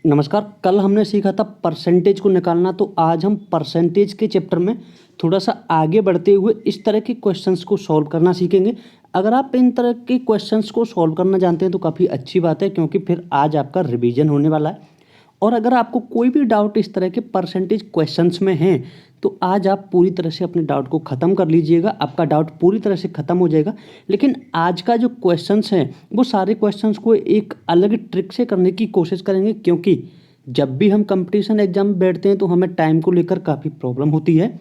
नमस्कार। कल हमने सीखा था परसेंटेज को निकालना, तो आज हम परसेंटेज के चैप्टर में थोड़ा सा आगे बढ़ते हुए इस तरह के क्वेश्चंस को सॉल्व करना सीखेंगे। अगर आप इन तरह के क्वेश्चंस को सॉल्व करना जानते हैं तो काफ़ी अच्छी बात है, क्योंकि फिर आज आपका रिवीजन होने वाला है। और अगर आपको कोई भी डाउट इस तरह के परसेंटेज क्वेश्चंस में है तो आज आप पूरी तरह से अपने डाउट को ख़त्म कर लीजिएगा, आपका डाउट पूरी तरह से ख़त्म हो जाएगा। लेकिन आज का जो क्वेश्चंस हैं वो सारे क्वेश्चंस को एक अलग ट्रिक से करने की कोशिश करेंगे, क्योंकि जब भी हम कंपटीशन एग्जाम में बैठते हैं तो हमें टाइम को लेकर काफ़ी प्रॉब्लम होती है।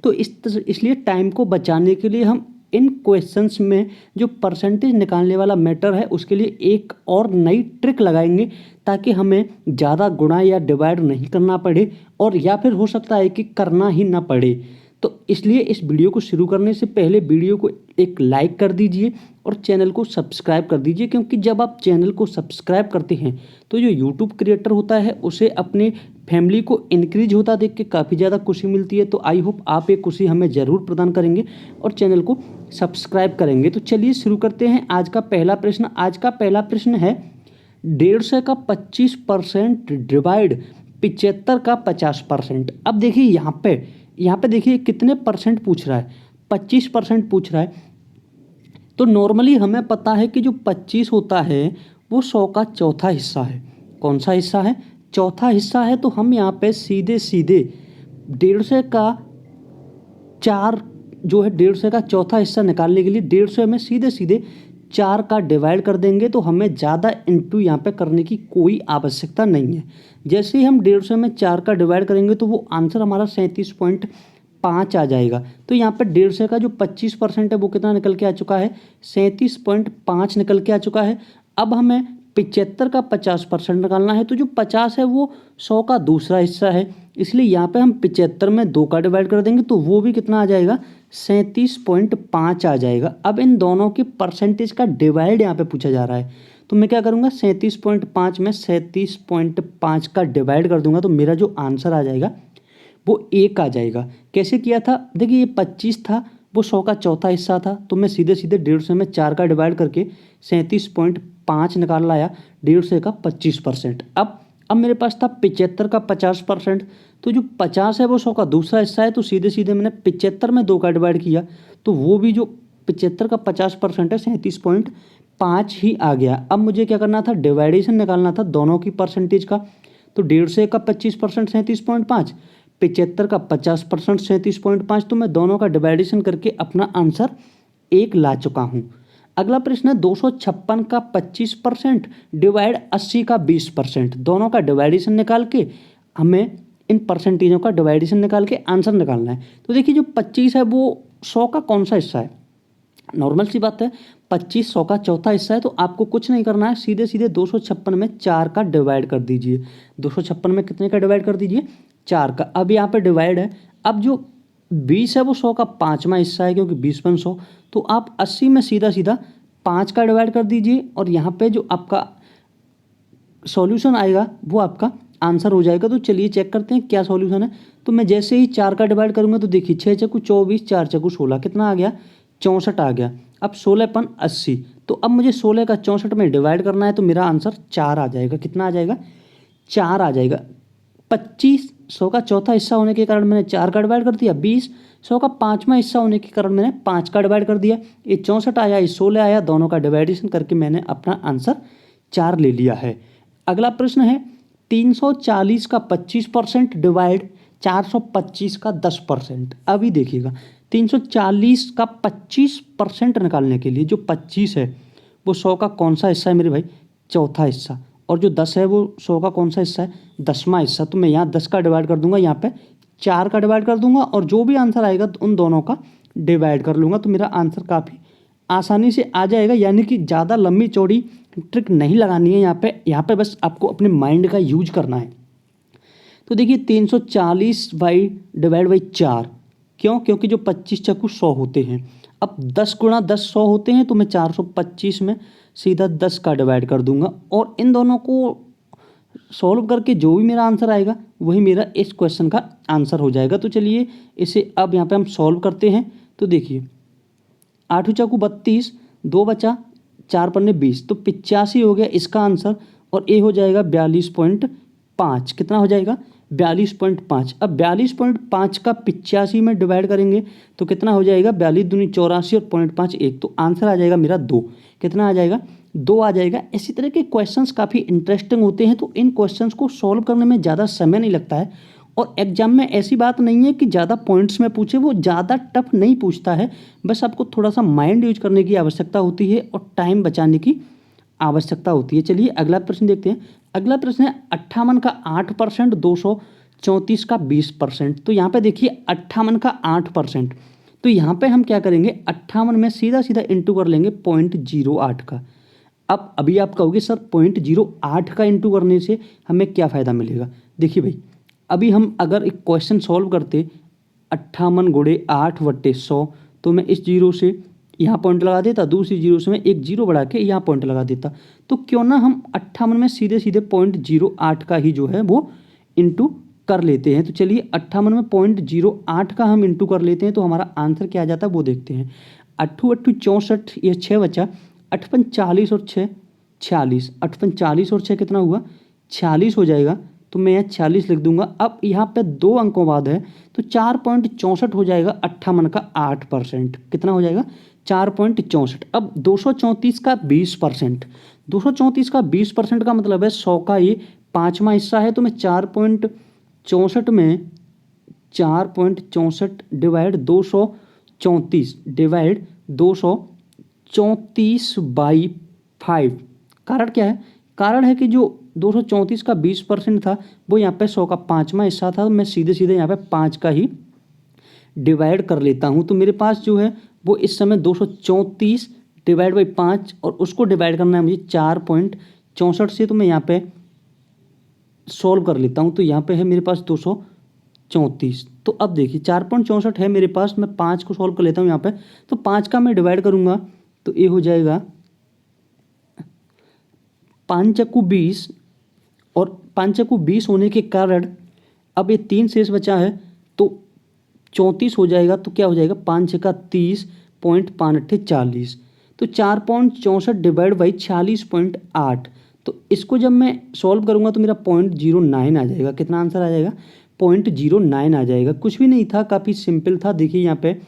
तो इसलिए टाइम को बचाने के लिए हम इन क्वेश्चंस में जो परसेंटेज निकालने वाला मैटर है उसके लिए एक और नई ट्रिक लगाएंगे, ताकि हमें ज़्यादा गुणा या डिवाइड नहीं करना पड़े, और या फिर हो सकता है कि करना ही ना पड़े। तो इसलिए इस वीडियो को शुरू करने से पहले वीडियो को एक लाइक कर दीजिए और चैनल को सब्सक्राइब कर दीजिए, क्योंकि जब आप चैनल को सब्सक्राइब करते हैं तो जो यूट्यूब क्रिएटर होता है उसे अपने फैमिली को इंक्रीज होता देख के काफ़ी ज़्यादा खुशी मिलती है। तो आई होप आप ये खुशी हमें ज़रूर प्रदान करेंगे और चैनल को सब्सक्राइब करेंगे। तो चलिए शुरू करते हैं आज का पहला प्रश्न। आज का पहला प्रश्न है 150 का 25% डिवाइड 75 का 50%। अब देखिए यहाँ पे देखिए कितने परसेंट पूछ रहा है, 25% पूछ रहा है। तो नॉर्मली हमें पता है कि जो 25 होता है वो 100 का चौथा हिस्सा है। कौन सा हिस्सा है? चौथा हिस्सा है। तो हम यहाँ पे सीधे सीधे 150 का 4 जो है 150 का चौथा हिस्सा निकालने के लिए 150 में सीधे सीधे 4 का डिवाइड कर देंगे, तो हमें ज़्यादा इंटू यहाँ पे करने की कोई आवश्यकता नहीं है। जैसे ही हम 150 में 4 का डिवाइड करेंगे तो वो आंसर हमारा 37.5 आ जाएगा। तो यहाँ पे 150 का जो 25% है वो कितना निकल के आ चुका है? 37.5 निकल के आ चुका है। अब हमें 75 का 50% निकालना है। तो जो 50 है वो 100 का दूसरा हिस्सा है, इसलिए यहाँ पे हम 75 में 2 का डिवाइड कर देंगे तो वो भी कितना आ जाएगा? 37.5 आ जाएगा। अब इन दोनों की परसेंटेज का डिवाइड यहाँ पे पूछा जा रहा है, तो मैं क्या करूँगा? 37.5 में 37.5 का डिवाइड कर दूंगा, तो मेरा जो आंसर आ जाएगा वो 1 आ जाएगा। कैसे किया था? देखिए ये 25 था, वो 100 का चौथा हिस्सा था, तो मैं सीधे सीधे 150 में 4 का डिवाइड करके 37.5 निकाल लाया 150 का 25%। अब मेरे पास था 75 का 50%। तो जो 50 है वो 100 का दूसरा हिस्सा है, तो सीधे सीधे मैंने 75 में 2 का डिवाइड किया, तो वो भी जो 75 का 50% है 37.5 ही आ गया। अब मुझे क्या करना था? डिवाइडेशन निकालना था दोनों की परसेंटेज का। तो 150 का 25% 37.5, 75 का 50% 37.5, तो मैं दोनों का डिवाइडेशन करके अपना आंसर 1 ला चुका हूँ। अगला प्रश्न है 256 का 25% डिवाइड 80 का 20%। दोनों का डिवाइडेशन निकाल के हमें इन परसेंटेजों का डिवाइडेशन निकाल के आंसर निकालना है। तो देखिए जो 25 है वो 100 का कौन सा हिस्सा है? नॉर्मल सी बात है, 25 100 का चौथा हिस्सा है, तो आपको कुछ नहीं करना है, सीधे सीधे 256 में 4 का डिवाइड कर दीजिए। 256 में कितने का डिवाइड कर दीजिए? 4 का। अब यहाँ पे डिवाइड है। अब जो 20 है वो 100 का 5वां हिस्सा है, क्योंकि 20 × 100, तो आप 80 में सीधा सीधा 5 का डिवाइड कर दीजिए, और यहाँ पे जो आपका सॉल्यूशन आएगा वो आपका आंसर हो जाएगा। तो चलिए चेक करते हैं क्या सॉल्यूशन है। तो मैं जैसे ही 4 का डिवाइड करूँगा तो देखिए 6 चक्कू 24, 4 चक्कू 16, कितना आ गया? 64 आ गया। अब 16 × 80, तो अब मुझे 16 का 64 में डिवाइड करना है, तो मेरा आंसर 4 आ जाएगा। कितना आ जाएगा? 4 आ जाएगा। 25 100 का चौथा हिस्सा होने के कारण मैंने 4 का डिवाइड कर दिया। 20 100 का 5वां हिस्सा होने के कारण मैंने 5 का डिवाइड कर दिया। ये 64 आया, ये 16 आया, दोनों का डिवाइडेशन करके मैंने अपना आंसर 4 ले लिया है। अगला प्रश्न है 340 का 25% डिवाइड 425 का 10%। अभी देखिएगा 340 का 25% निकालने के लिए जो 25 है वो 100 का कौन सा हिस्सा है मेरे भाई? चौथा हिस्सा। और जो 10 है वो 100 का कौन सा हिस्सा है? 10वां हिस्सा। तो मैं यहाँ 10 का डिवाइड कर दूंगा, यहाँ पे 4 का डिवाइड कर दूंगा, और जो भी आंसर आएगा तो उन दोनों का डिवाइड कर लूँगा, तो मेरा आंसर काफ़ी आसानी से आ जाएगा। यानी कि ज़्यादा लंबी चौड़ी ट्रिक नहीं लगानी है यहाँ पे बस आपको अपने माइंड का यूज करना है। तो देखिए 340 डिवाइड बाई 4, क्यों? क्योंकि जो 25 चक्कू 100 होते हैं। अब 10 × 10 100 होते हैं, तो मैं 425 में सीधा 10 का डिवाइड कर दूंगा, और इन दोनों को सॉल्व करके जो भी मेरा आंसर आएगा वही मेरा इस क्वेश्चन का आंसर हो जाएगा। तो चलिए इसे अब यहाँ पे हम सॉल्व करते हैं। तो देखिए 8 चक्कू 32, 2 बचा, 4 × 20, तो 85 हो गया इसका आंसर, और ए हो जाएगा 42.1। 5 कितना हो जाएगा 42.5। अब 42.5 का 85 में डिवाइड करेंगे तो कितना हो जाएगा 42 दूनी 84 और 0.5 1, तो आंसर आ जाएगा मेरा 2। कितना आ जाएगा 2 आ जाएगा। इसी तरह के क्वेश्चंस काफ़ी इंटरेस्टिंग होते हैं, तो इन क्वेश्चंस को सॉल्व करने में ज़्यादा समय नहीं लगता है और एग्जाम में ऐसी बात नहीं है कि ज़्यादा पॉइंट्स में पूछे, वो ज़्यादा टफ नहीं पूछता है, बस आपको थोड़ा सा माइंड यूज करने की आवश्यकता होती है और टाइम बचाने की आवश्यकता होती है। चलिए अगला प्रश्न देखते हैं। अगला प्रश्न है 58 का 8%, 234 का 20%। तो यहाँ पे देखिए 58 का 8%, तो यहाँ पे हम क्या करेंगे 58 में सीधा सीधा इंटू कर लेंगे 0.08 का। अब अभी आप कहोगे सर 0.08 का इंटू करने से हमें क्या फ़ायदा मिलेगा। देखिए भाई, अभी हम अगर एक क्वेश्चन सॉल्व करते 58 गुणे 8/100, तो मैं इस जीरो से यहाँ पॉइंट लगा देता, दूसरी जीरो से मैं एक जीरो बढ़ा के यहाँ पॉइंट लगा देता। तो क्यों ना हम 58 में सीधे सीधे 0.08 का ही जो है वो इंटू कर लेते हैं। तो चलिए 58 में 0.08 का हम इंटू कर लेते हैं, तो हमारा आंसर क्या आ जाता है वो देखते हैं। 8 8 64, ये 6 बचा, 8 40 और 6 46, 8 40 और 6 कितना हुआ 46 हो जाएगा, तो मैं यहाँ 46 लिख दूंगा। अब यहाँ पे 2 अंकों बाद है तो 4.64 हो जाएगा 58 का 8%। कितना हो जाएगा 4.64। अब 234 का 20%, 234 का 20% का मतलब है 100 का ये 5वां हिस्सा है, तो मैं 4.64 में 4.64 डिवाइड 234 डिवाइड 234/5। कारण क्या है, कारण है कि जो 234 का 20% था वो यहाँ पे 100 का 5वां हिस्सा था, तो मैं सीधे सीधे यहाँ पे 5 का ही डिवाइड कर लेता हूँ। तो मेरे पास जो है वो इस समय 234 डिवाइड बाई 5 और उसको डिवाइड करना है मुझे 4.64 से, तो मैं यहाँ पे सॉल्व कर लेता हूँ। तो यहाँ पे है मेरे पास 234। तो अब देखिए 4.64 है मेरे पास, मैं 5 को सॉल्व कर लेता हूँ यहाँ पे। तो 5 का मैं डिवाइड करूँगा तो ये हो जाएगा 5 चक्कू 20 और 5 चक्कू 20 होने के कारण अब ये 3 शेष बचा है तो 34 हो जाएगा। तो क्या हो जाएगा 5 छक्का 30, 5 40, तो 4.64 डिवाइड बाई 46.8। तो इसको जब मैं सॉल्व करूँगा तो मेरा 0.09 आ जाएगा। कितना आंसर आ जाएगा 0.09 आ जाएगा। कुछ भी नहीं था, काफ़ी सिंपल था। देखिए यहाँ पे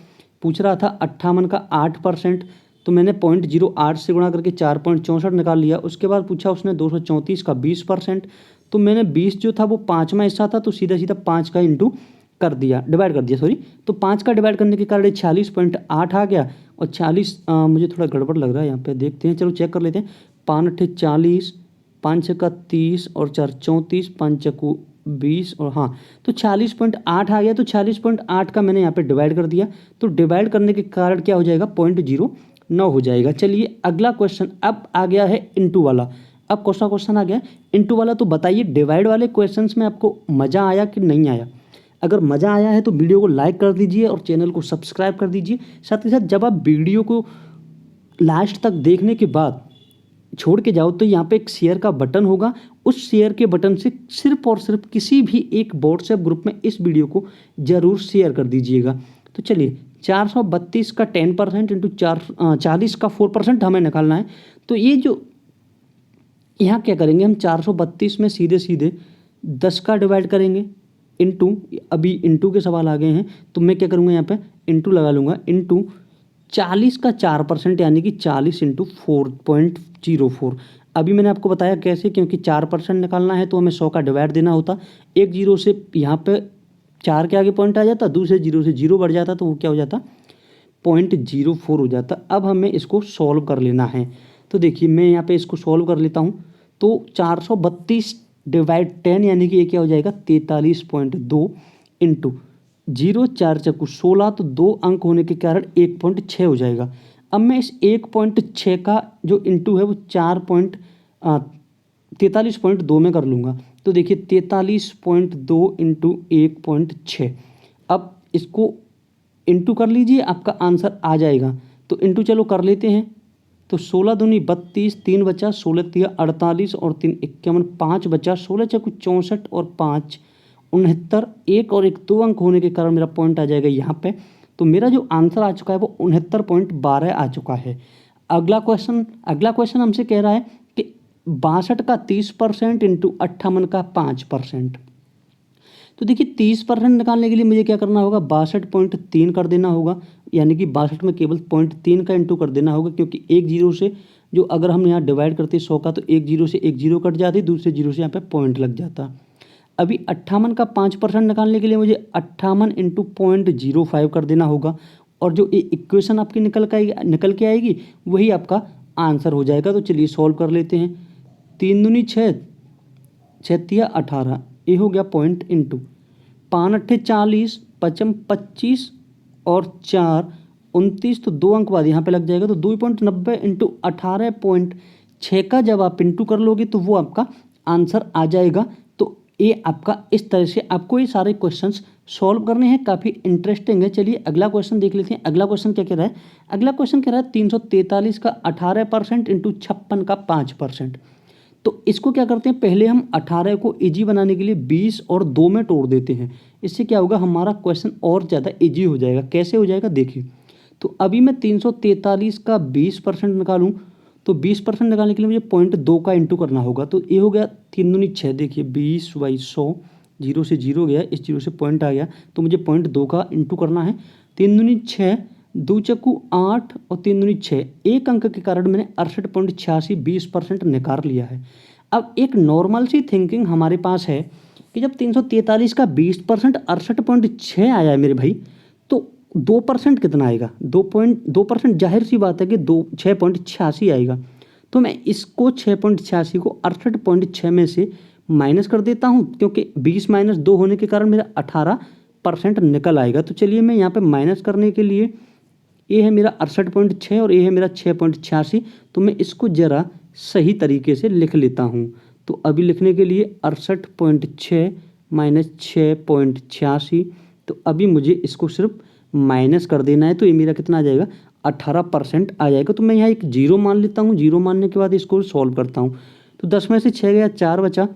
पूछ रहा था 58 का 8%, तो मैंने 0.08 से गुणा करके 4.64 निकाल लिया। उसके बाद पूछा उसने 234 का 20%, तो मैंने 20 जो था वो 5वां हिस्सा था, तो सीधा सीधा 5 का इंटू कर दिया, डिवाइड कर दिया सॉरी। तो 5 का डिवाइड करने के कारण 46.8 आ गया। और 40 मुझे थोड़ा गड़बड़ लग रहा है यहाँ पे, देखते हैं, चलो चेक कर लेते हैं। 5 40, 5 छक्का 30 और 4 34, 5 चक्कू 20 और हाँ, तो 46.8 आ गया। तो 46.8 का मैंने यहाँ पे डिवाइड कर दिया, तो डिवाइड करने के कारण क्या हो जाएगा 0.09 हो जाएगा। चलिए अगला क्वेश्चन अब आ गया है इंटू वाला। अब कौन सा क्वेश्चन आ गया इंटू वाला, तो बताइए डिवाइड वाले क्वेश्चंस में आपको मज़ा आया कि नहीं आया। अगर मज़ा आया है तो वीडियो को लाइक कर दीजिए और चैनल को सब्सक्राइब कर दीजिए। साथ ही साथ जब आप वीडियो को लास्ट तक देखने के बाद छोड़ के जाओ तो यहाँ पे एक शेयर का बटन होगा, उस शेयर के बटन से सिर्फ और सिर्फ किसी भी एक व्हाट्सएप ग्रुप में इस वीडियो को ज़रूर शेयर कर दीजिएगा। तो चलिए 432 का 10% इंटू 40 का 4% हमें निकालना है। तो ये जो यहाँ क्या करेंगे हम 432 में सीधे सीधे 10 का डिवाइड करेंगे इंटू, अभी इंटू के सवाल आ गए हैं तो मैं क्या करूँगा यहाँ पे इंटू लगा लूँगा, इंटू 40 का 4% यानी कि 40 इंटू 4.04। अभी मैंने आपको बताया कैसे, क्योंकि 4% निकालना है तो हमें 100 का डिवाइड देना होता। एक जीरो से यहाँ पे 4 के आगे पॉइंट आ जाता, दूसरे जीरो से जीरो बढ़ जाता, तो वो क्या हो जाता 0.04 हो जाता। अब हमें इसको सॉल्व कर लेना है। तो देखिए मैं यहाँ पे इसको सॉल्व कर लेता हूँ। तो 432 डिवाइड 10 यानी कि ये क्या हो जाएगा 43.2 इंटू 0 4 चक्कू 16, तो 2 अंक होने के कारण 1.6 हो जाएगा। अब मैं इस 1.6 का जो इंटू है वो 43.2 में कर लूँगा। तो देखिए 43.2 इंटू 1.6। अब इसको इंटू कर लीजिए, आपका आंसर आ जाएगा। तो इंटू चलो कर लेते हैं। तो 16 दूनी 32, 3 बचा, 16 तिया 48 और 3 51, 5 बचा, 16 चक्कू 64 और 5 69, 1 और 1 2 अंक होने के कारण मेरा पॉइंट आ जाएगा यहाँ पे। तो मेरा जो आंसर आ चुका है वो 69.12 आ चुका है। अगला क्वेश्चन हमसे कह रहा है कि 62 का 30% इंटू 58 का 5%। तो देखिए 30% निकालने के लिए मुझे क्या करना होगा, 62.3 कर देना होगा, यानी कि 62 में केवल 0.3 का इंटू कर देना होगा, क्योंकि एक जीरो से जो अगर हम यहाँ डिवाइड करते 100 का, तो एक जीरो से एक जीरो कट जाती, दूसरे जीरो से यहाँ पे पॉइंट लग जाता। अभी 58 का 5% निकालने के लिए मुझे 58 इंटू 0.05 कर देना होगा, और जो इक्वेशन आपकी निकल के आएगी वही आपका आंसर हो जाएगा। तो चलिए सॉल्व कर लेते हैं। 3 दूनी 6, 6 तिया 18, ये हो गया पॉइंट इंटू 5 अट्ठे 40, 55 25 और 4 29, तो 2 अंक बाद यहाँ पे लग जाएगा, तो 2.90 इंटू 18.6 का जब आप इंटू कर लोगे तो वो आपका आंसर आ जाएगा। तो ये आपका इस तरह से आपको ये सारे क्वेश्चंस सॉल्व करने हैं, काफ़ी इंटरेस्टिंग है। चलिए अगला क्वेश्चन देख लेते हैं। अगला क्वेश्चन क्या कह रहा है, अगला क्वेश्चन कह रहा है 343 का 18% इंटू 56 का 5%। तो इसको क्या करते हैं, पहले हम 18 को इजी बनाने के लिए 20 और 2 में तोड़ देते हैं। इससे क्या होगा, हमारा क्वेश्चन और ज़्यादा इजी हो जाएगा। कैसे हो जाएगा देखिए, तो अभी मैं 343 का 20% निकालूं, तो 20% निकालने के लिए मुझे 0.2 का इंटू करना होगा। तो ये हो गया 3 दूनी 6, देखिए 20/100, जीरो से जीरो गया, इस जीरो से पॉइंट आ गया, तो मुझे 0.2 का इंटू करना है। 3 दूनी 6, 2 चक्कू 8 और 3 दूनी 6, एक अंक के कारण मैंने 68.86 20% निकाल लिया है। अब एक नॉर्मल सी थिंकिंग हमारे पास है कि जब 343 का 20% 68.6 आया है मेरे भाई, तो 2% कितना आएगा, 2% जाहिर सी बात है कि 6.86 आएगा। तो मैं इसको 6.86 को 68.6 में से माइनस कर देता हूँ, क्योंकि 20 माइनस 2 होने के कारण मेरा 18% निकल आएगा। तो चलिए मैं यहाँ पे माइनस करने के लिए, ये है मेरा 68.6 और ये है मेरा 6.86, तो मैं इसको ज़रा सही तरीके से लिख लेता हूँ। तो अभी लिखने के लिए 68.6 माइनस 6.86, तो अभी मुझे इसको सिर्फ माइनस कर देना है, तो ये मेरा कितना आ जाएगा, 18% आ जाएगा। तो मैं यहाँ एक जीरो मान लेता हूँ, जीरो मानने के बाद इसको सॉल्व करता हूँ। तो 10 में से 6 गया, 4 बचा,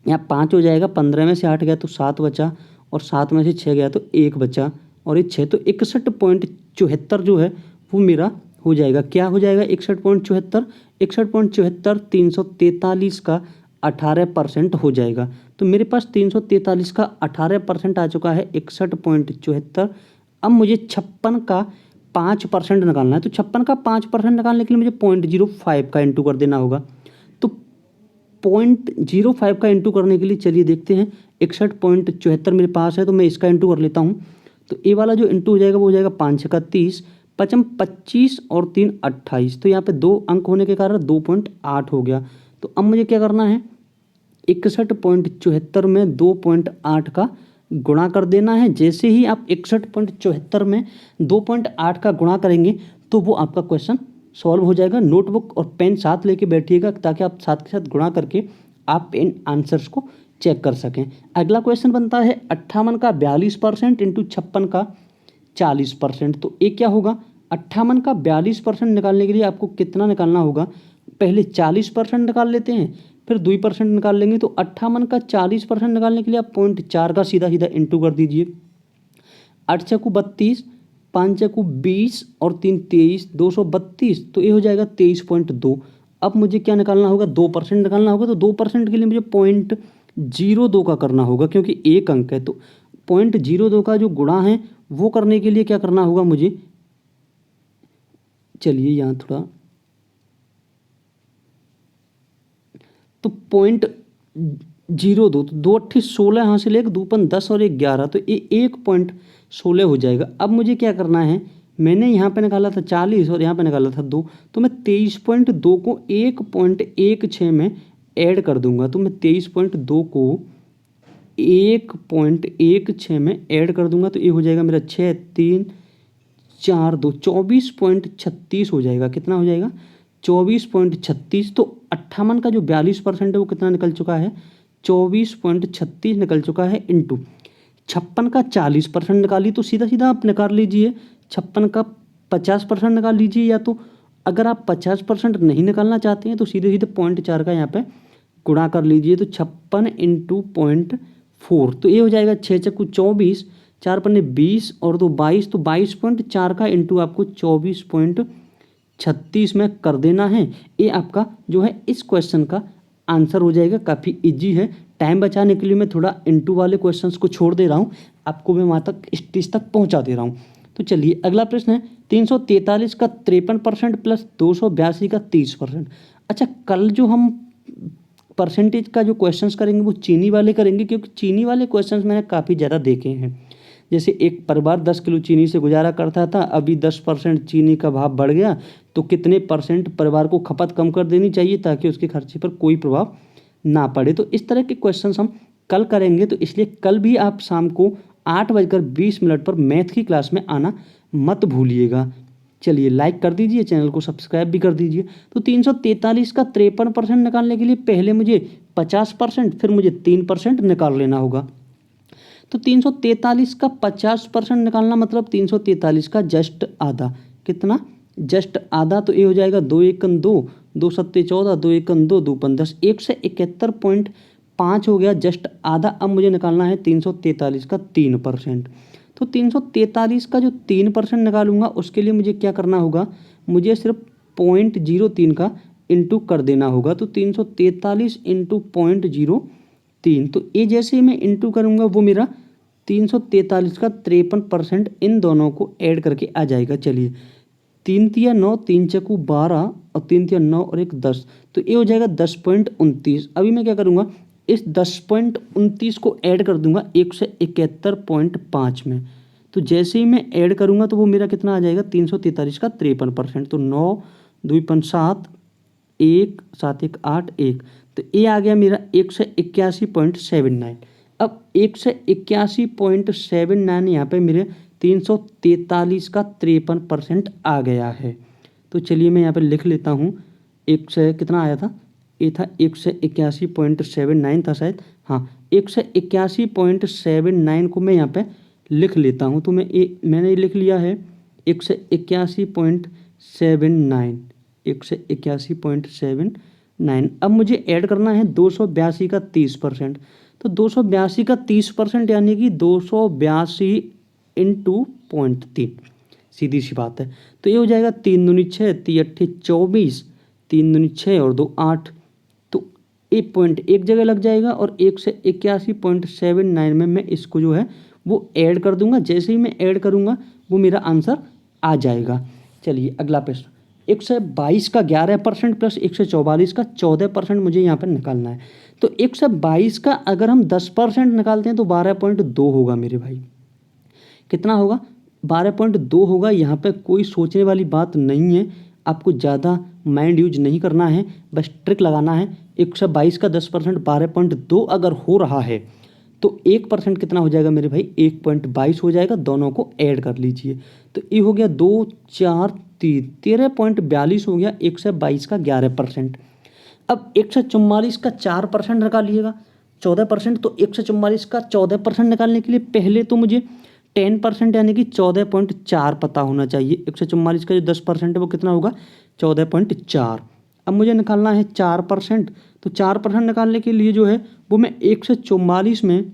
यहाँ 5 हो जाएगा, 15 में से 8 गया तो 7 बचा, और 7 में से 6 गया तो 1 बचा, और ये 6, तो 61.74 जो है वो मेरा हो जाएगा। क्या हो जाएगा 61.74, 61.74 343 का 18% हो जाएगा। तो मेरे पास 343 का 18% आ चुका है, 61.74। अब मुझे 56 का 5% निकालना है। तो 56 का 5% निकालने के लिए मुझे 0.05 का इंटू कर देना होगा। तो 0.05 का इंटू करने के लिए चलिए देखते हैं, 61.74 मेरे पास है, तो मैं इसका इंटू कर लेता हूँ। तो ए वाला जो इंटू हो जाएगा वो हो जाएगा 5 छक्का 30, 55 25 और 3 28, तो यहाँ पे 2 अंक होने के कारण 2.8 हो गया। तो अब मुझे क्या करना है, 61.74 में 2.8 का गुणा कर देना है। जैसे ही आप 61.74 में 2.8 का गुणा करेंगे तो वो आपका क्वेश्चन सॉल्व हो जाएगा। नोटबुक और पेन साथ लेके बैठिएगा, ताकि आप साथ के साथ गुणा करके आप इन आंसर्स को चेक कर सकें। अगला क्वेश्चन बनता है 58 का 42% इंटू 56 का 40%। तो ये क्या होगा, 58 का 42% निकालने के लिए आपको कितना निकालना होगा, पहले 40% निकाल लेते हैं, फिर 2% निकाल लेंगे। तो 58 का 40% निकालने के लिए आप 0.4 का सीधा सीधा इंटू कर दीजिए। 8 चक्कू 32, 5 चक्कू 20 और 3 23, 232, तो ये हो जाएगा 23.2। अब मुझे क्या निकालना होगा, 2% निकालना होगा। तो 2% के लिए मुझे 0.02 का करना होगा, क्योंकि एक अंक है। तो 0.02 का जो गुणा है वो करने के लिए क्या करना होगा मुझे, चलिए यहाँ थोड़ा, तो 0.02, तो 2 अट्ठी 16 यहाँ से लेकर 2 पन 10 और 1 11, तो ये 1.16 हो जाएगा। अब मुझे क्या करना है, मैंने यहाँ पे निकाला था 40 और यहाँ पे निकाला था 2, तो मैं 23.2 को 1.16 में ऐड कर दूंगा। तो मैं 23.2 को 1.16 में ऐड कर दूंगा, तो ये हो जाएगा मेरा 6 3 4 2 24.36 हो जाएगा। कितना हो जाएगा, 24.36। तो 58 का जो 42% है वो कितना निकल चुका है, 24.36 निकल चुका है। इंटू 56 का 40% निकालिए, तो सीधा सीधा आप निकाल लीजिए। 56 का 50% निकाल लीजिए, या तो अगर आप 50% नहीं निकालना चाहते हैं तो सीधे सीधे 0.4 का यहाँ पे गुणा कर लीजिए। तो 56 इंटू 0.4, तो ये हो जाएगा 6 चक्कू 24, 4 पन्ने 20 और 2 22, तो 22.4 का इंटू आपको 36 में कर देना है। ये आपका जो है इस क्वेश्चन का आंसर हो जाएगा। काफ़ी इजी है। टाइम बचाने के लिए मैं थोड़ा इंटू वाले क्वेश्चंस को छोड़ दे रहा हूँ, आपको मैं वहाँ तक स्टेज तक पहुँचा दे रहा हूँ। तो चलिए अगला प्रश्न है 343 का 53% प्लस 282 का 30%। अच्छा, कल जो हम परसेंटेज का जो क्वेश्चंस करेंगे वो चीनी वाले करेंगे, क्योंकि चीनी वाले क्वेश्चंस मैंने काफ़ी ज़्यादा देखे हैं। जैसे एक परिवार 10 किलो चीनी से गुजारा करता था, अभी 10% चीनी का भाव बढ़ गया, तो कितने % परिवार को खपत कम कर देनी चाहिए ताकि उसके खर्चे पर कोई प्रभाव ना पड़े। तो इस तरह के क्वेश्चंस हम कल करेंगे, तो इसलिए कल भी आप शाम को 8:20 पर मैथ की क्लास में आना मत भूलिएगा। चलिए लाइक कर दीजिए, चैनल को सब्सक्राइब भी कर दीजिए। तो 343 का 53% निकालने के लिए पहले मुझे 50%, फिर मुझे 3% निकाल लेना होगा। तो 343 का 50% निकालना मतलब 343 का जस्ट आधा। कितना? जस्ट आधा। तो ये हो जाएगा 2 एकम 2, 2 सत्ते 14, 2 एकम 2, 2 पन 10, 171.5 हो गया जस्ट आधा। अब मुझे निकालना है 343 का 3%। तो 343 का जो 3% निकालूंगा उसके लिए मुझे क्या करना होगा, मुझे सिर्फ 0.03 का इंटू कर देना होगा। तो 343 इंटू 0.03, तो ये जैसे ही मैं इंटू करूँगा वो मेरा 343 का 53% इन दोनों को ऐड करके आ जाएगा। चलिए 3 तिया 9, 3 चकू 12 और 3 तिया 9 और 1 10, तो ये हो जाएगा 10.29। अभी मैं क्या करूँगा, इस 10.29 को ऐड कर दूंगा 171.5 में। तो जैसे ही मैं ऐड करूँगा तो वो मेरा कितना आ जाएगा, 343 का 53%। तो 9 2 पन 7, 1 7 1 8 1, तो ये आ गया मेरा 181.79। अब 181.79 यहाँ पे मेरे 343 का 53% आ गया है। तो चलिए मैं यहाँ पे लिख लेता हूँ। कितना आया था, ये था 181.79 था शायद, हाँ 181.79 को मैं यहाँ पे लिख लेता हूँ। तो मैंने लिख लिया है 181.79, 181.79। अब मुझे ऐड करना है 282 का 30%। तो 282 का 30% यानी कि 282 इंटू 0.3, सीधी सी बात है। तो ये हो जाएगा 3 दूनी 6, 3 अट्ठे 24, 3 दूनी 6 और 2 8, तो 1 पॉइंट एक जगह लग जाएगा और 181.79 में मैं इसको जो है वो ऐड कर दूंगा। जैसे ही मैं ऐड करूंगा वो मेरा आंसर आ जाएगा। चलिए अगला प्रश्न, 122 का 11% प्लस 144 का 14% मुझे यहाँ पर निकालना है। तो 122 का अगर हम 10% निकालते हैं तो 12.2 होगा मेरे भाई। कितना होगा, 12.2 होगा। यहाँ पे कोई सोचने वाली बात नहीं है, आपको ज़्यादा माइंड यूज नहीं करना है, बस ट्रिक लगाना है। 122 का 10% 12.2 अगर हो रहा है तो 1% कितना हो जाएगा मेरे भाई, 1.22 हो जाएगा। दोनों को ऐड कर लीजिए, तो ये हो गया 2 4 3, 13.42 हो गया 122 का 11%। अब 144 का 4% निकालिएगा, 14%। तो 144 का 14% निकालने के लिए पहले तो मुझे 10% यानी कि 14.4 पता होना चाहिए। 144 का जो 10% है वो कितना होगा, 14.4। अब मुझे निकालना है 4%। तो 4% निकालने के लिए जो है वो मैं 144 में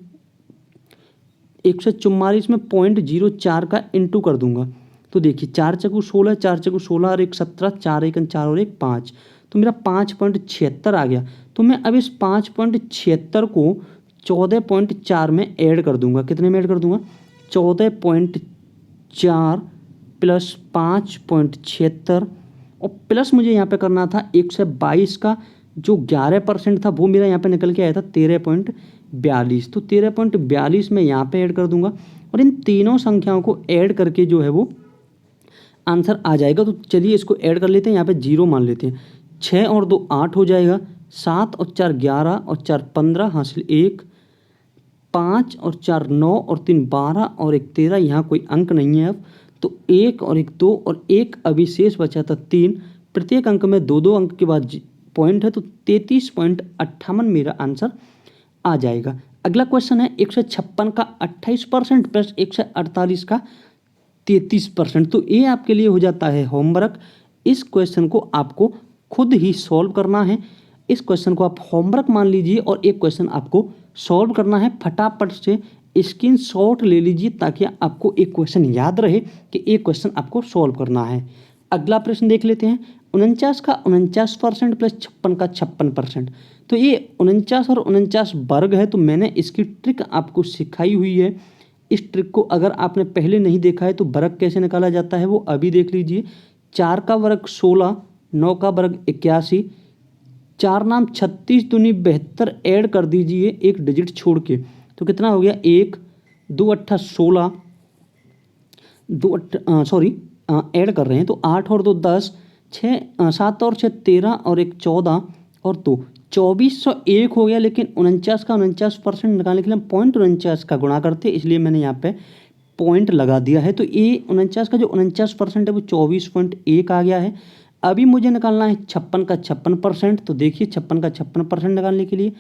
0.04 का इंटू कर दूंगा। तो देखिए 4 चकू 16, 4 चकू 16 और 1 17, 4 1 4 और 1 5, तो मेरा 5.76 आ गया। तो मैं अब इस 5.76 को 14.4 में ऐड कर दूंगा। कितने में ऐड कर दूंगा, 14.4 प्लस 5.76 और प्लस मुझे यहाँ पे करना था 122 का जो 11% था वो मेरा यहाँ पे निकल के आया था 13.42। तो 13.42 में यहाँ पे ऐड कर दूंगा और इन तीनों संख्याओं को ऐड करके जो है वो आंसर आ जाएगा। तो चलिए इसको ऐड कर लेते हैं, यहाँ पे 0 मान लेते हैं। 6 और 2 8 हो जाएगा, 7 और 4 11 और 4 15 हासिल 1, 5 और 4 9 और 3 12 और 1 13, यहाँ कोई अंक नहीं है अब। तो 1 और 1 2 और 1 अभी शेष बचा था 3, प्रत्येक अंक में 2 अंक के बाद पॉइंट है, तो 33.58 मेरा आंसर आ जाएगा। अगला क्वेश्चन है 156 का 28% प्लस 148 का 33%। तो ये आपके लिए हो जाता है होमवर्क। इस क्वेश्चन को आपको खुद ही सॉल्व करना है। इस क्वेश्चन को आप होमवर्क मान लीजिए और एक क्वेश्चन आपको सॉल्व करना है। फटाफट से स्क्रीनशॉट ले लीजिए ताकि आपको एक क्वेश्चन याद रहे कि एक क्वेश्चन आपको सॉल्व करना है। अगला प्रश्न देख लेते हैं। 49 का 49% प्लस 56 का 56%। तो ये 49 और 49 वर्ग है, तो मैंने इसकी ट्रिक आपको सिखाई हुई है। इस ट्रिक को अगर आपने पहले नहीं देखा है तो वर्ग कैसे निकाला जाता है वो अभी देख लीजिए। 4 का वर्ग 16, 9 का वर्ग 81, 4 नाम 36 दूनी 72 ऐड कर दीजिए एक डिजिट छोड़ के, तो कितना हो गया 1 2 अट्ठा 16, ऐड कर रहे हैं तो 8 और 2 10, 7 और 6 13 और 1 14 और 2 2401 हो गया। लेकिन 49 का 49% निकालने के लिए हम 0.49 का गुणा करते, इसलिए मैंने यहाँ पे पॉइंट लगा दिया है। तो ये 49 का जो 49% है वो 24.1 आ गया है। अभी मुझे निकालना है 56 का 56%। तो देखिए 56 का 56% निकालने के लिए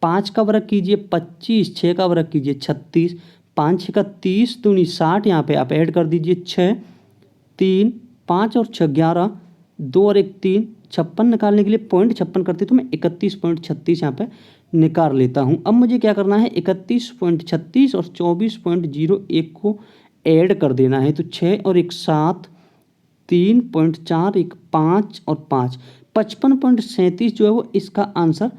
5 का वर्ग कीजिए 25, 6 का वर्ग कीजिए 36, 5 6 का 30 दूनी 60, यहाँ पे आप ऐड कर दीजिए 6 3 5 और 6 11, 2 और 1 3, 56 निकालने के लिए 0.56 करते तो मैं 31.36 यहाँ पे निकाल लेता हूँ। अब मुझे क्या करना है 31.36 और 24.01 को ऐड कर देना है। तो 6 और 1 7, 3.4 1 5 और 5, 55.37 जो है वो इसका आंसर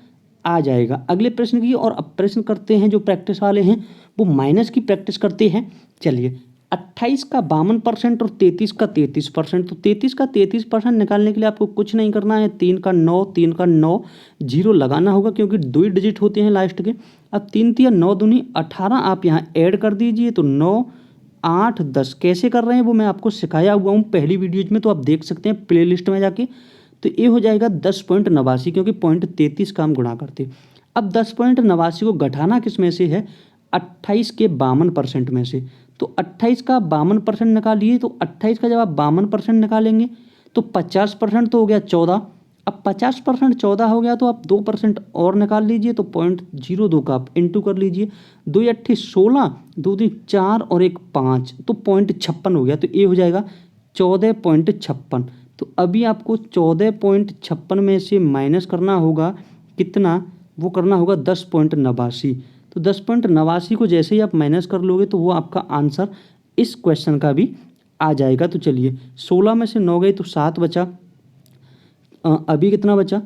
आ जाएगा। अगले प्रश्न की और अब प्रश्न करते हैं जो प्रैक्टिस वाले हैं वो माइनस की प्रैक्टिस करते हैं। चलिए 28 का 52% और 33 का 33%। तो 33 का 33% निकालने के लिए आपको कुछ नहीं करना है, 3 का 9 3 का 9 जीरो लगाना होगा क्योंकि 2 डिजिट होते हैं लास्ट के। अब 3 3 9 दूनी 18 आप यहाँ ऐड कर दीजिए, तो 9 8 10 कैसे कर रहे हैं वो मैं आपको सिखाया हुआ हूँ पहली वीडियोज में, तो आप देख सकते हैं प्ले लिस्ट में जाके। तो ये हो जाएगा 10.89 क्योंकि 0.33 का हम गुणा करते। अब 10.89 को घटाना किस में से है 28 के 52% में से। तो 28 का 52% निकालिए, तो 28 का जब आप 52% निकालेंगे तो 50% तो हो गया 14। अब 50% 14 हो गया तो आप 2% और निकाल लीजिए, तो 0.02 का आप इंटू कर लीजिए, 2 अट्ठी 16, 2 3 4 और 1 5, तो 0.56 हो गया। तो ये हो जाएगा 14.56। तो अभी आपको 14.56 में से माइनस करना होगा कितना, वो करना होगा 10.89। तो 10.89 को जैसे ही आप माइनस कर लोगे तो वो आपका आंसर इस क्वेश्चन का भी आ जाएगा। तो चलिए 16 में से 9 गए तो 7 बचा, अभी कितना बचा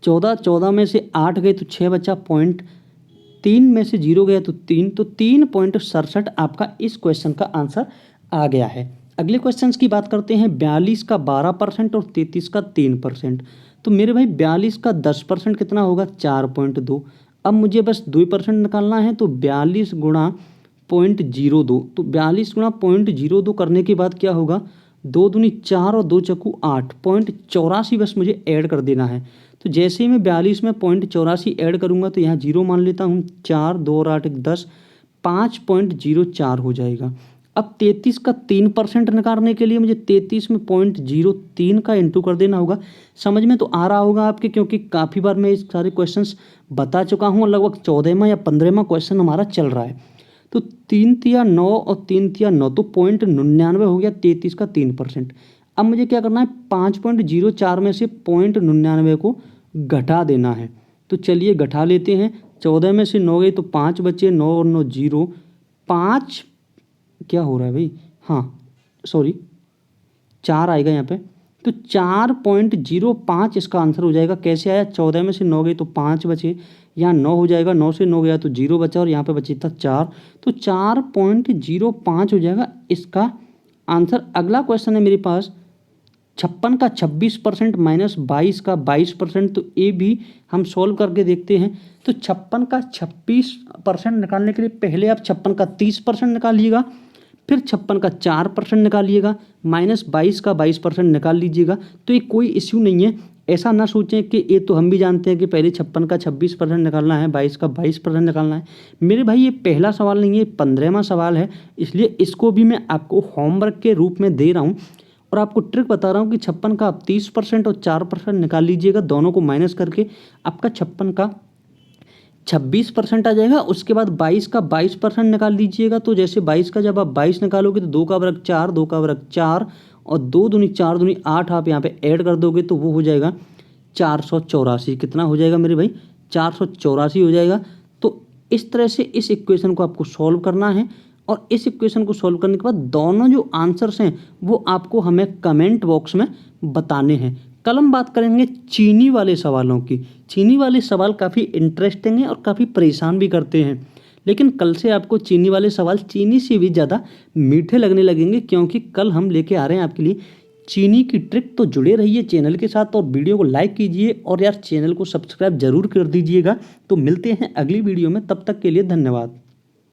14, 14 में से 8 गए तो 6 बचा, 0.3 में से 0 गया तो 3, तो 3.67 आपका इस क्वेश्चन का आंसर आ गया है। अगले क्वेश्चन की बात करते हैं। 42 का 12% और 33 का 3%। तो मेरे भाई 42 का 10% कितना होगा 4.2। अब मुझे बस 2% निकालना है, तो 42 गुणा 0.02, तो 42 गुणा 0.02 करने के बाद क्या होगा 2 दूनी 4 और 2 चक्कू 8, 0.84 बस मुझे ऐड कर देना है। तो जैसे ही मैं 42 में 0.84 ऐड करूँगा तो यहाँ 0 मान लेता हूँ, 4 2 और 8 10, 5.04 हो जाएगा। अब 33 का 3% निकालने के लिए मुझे 33 में 0.03 का इंटू कर देना होगा। समझ में तो आ रहा होगा आपके, क्योंकि काफ़ी बार मैं इस सारे क्वेश्चंस बता चुका हूँ, लगभग 14वां या 15वां क्वेश्चन हमारा चल रहा है। तो 3 तिया 9 और 3 तिया 9, तो 0.99 हो गया 33 का 3%। अब मुझे क्या करना है 5.04 में से 0.99 को घटा देना है। तो चलिए घटा लेते हैं। 14 में से 9 गए तो 5 बचे, 9 और 9 0, 5 क्या हो रहा है भाई, हाँ सॉरी 4 आएगा यहाँ पे। तो 4.05 इसका आंसर हो जाएगा। कैसे आया 14 में से 9 गए तो 5 बचे, यहाँ 9 हो जाएगा, 9 से 9 गया तो 0 बचा और यहाँ पे बचे था 4, तो 4.05 हो जाएगा इसका आंसर। अगला क्वेश्चन है मेरे पास 56 का 26% माइनस 22 का 22%। तो ये भी हम सॉल्व करके देखते हैं। तो 56 का 26% निकालने के लिए पहले आप 56 का 30% निकालिएगा, फिर 56 का 4% निकालिएगा, माइनस 22 का 22% निकाल लीजिएगा। तो ये कोई इश्यू नहीं है, ऐसा ना सोचें कि ये तो हम भी जानते हैं कि पहले 56 का 26% निकालना है, 22 का 22% निकालना है। मेरे भाई ये पहला सवाल नहीं है, 15वां सवाल है, इसलिए इसको भी मैं आपको होमवर्क के रूप में दे रहा हूँ और आपको ट्रिक बता रहा हूँ कि 56 का आप 30% और 4% निकाल लीजिएगा, दोनों को माइनस करके आपका 56 का 26% आ जाएगा। उसके बाद 22 का 22% निकाल लीजिएगा। तो जैसे 22 का जब आप 22 निकालोगे तो 2 का वर्ग 4, 2 का वर्ग 4 और 2 दूनी 4 दूनी 8 आप यहाँ पे ऐड कर दोगे तो वो हो जाएगा 484। कितना हो जाएगा मेरे भाई 484 हो जाएगा। तो इस तरह से इस इक्वेशन को आपको सॉल्व करना है और इस इक्वेशन को सॉल्व करने के बाद दोनों जो आंसर्स हैं वो आपको हमें कमेंट बॉक्स में बताने हैं। कल हम बात करेंगे चीनी वाले सवालों की। चीनी वाले सवाल काफ़ी इंटरेस्टिंग हैं और काफ़ी परेशान भी करते हैं, लेकिन कल से आपको चीनी वाले सवाल चीनी से भी ज़्यादा मीठे लगने लगेंगे, क्योंकि कल हम लेके आ रहे हैं आपके लिए चीनी की ट्रिक। तो जुड़े रहिए चैनल के साथ और वीडियो को लाइक कीजिए और यार चैनल को सब्सक्राइब जरूर कर दीजिएगा। तो मिलते हैं अगली वीडियो में, तब तक के लिए धन्यवाद।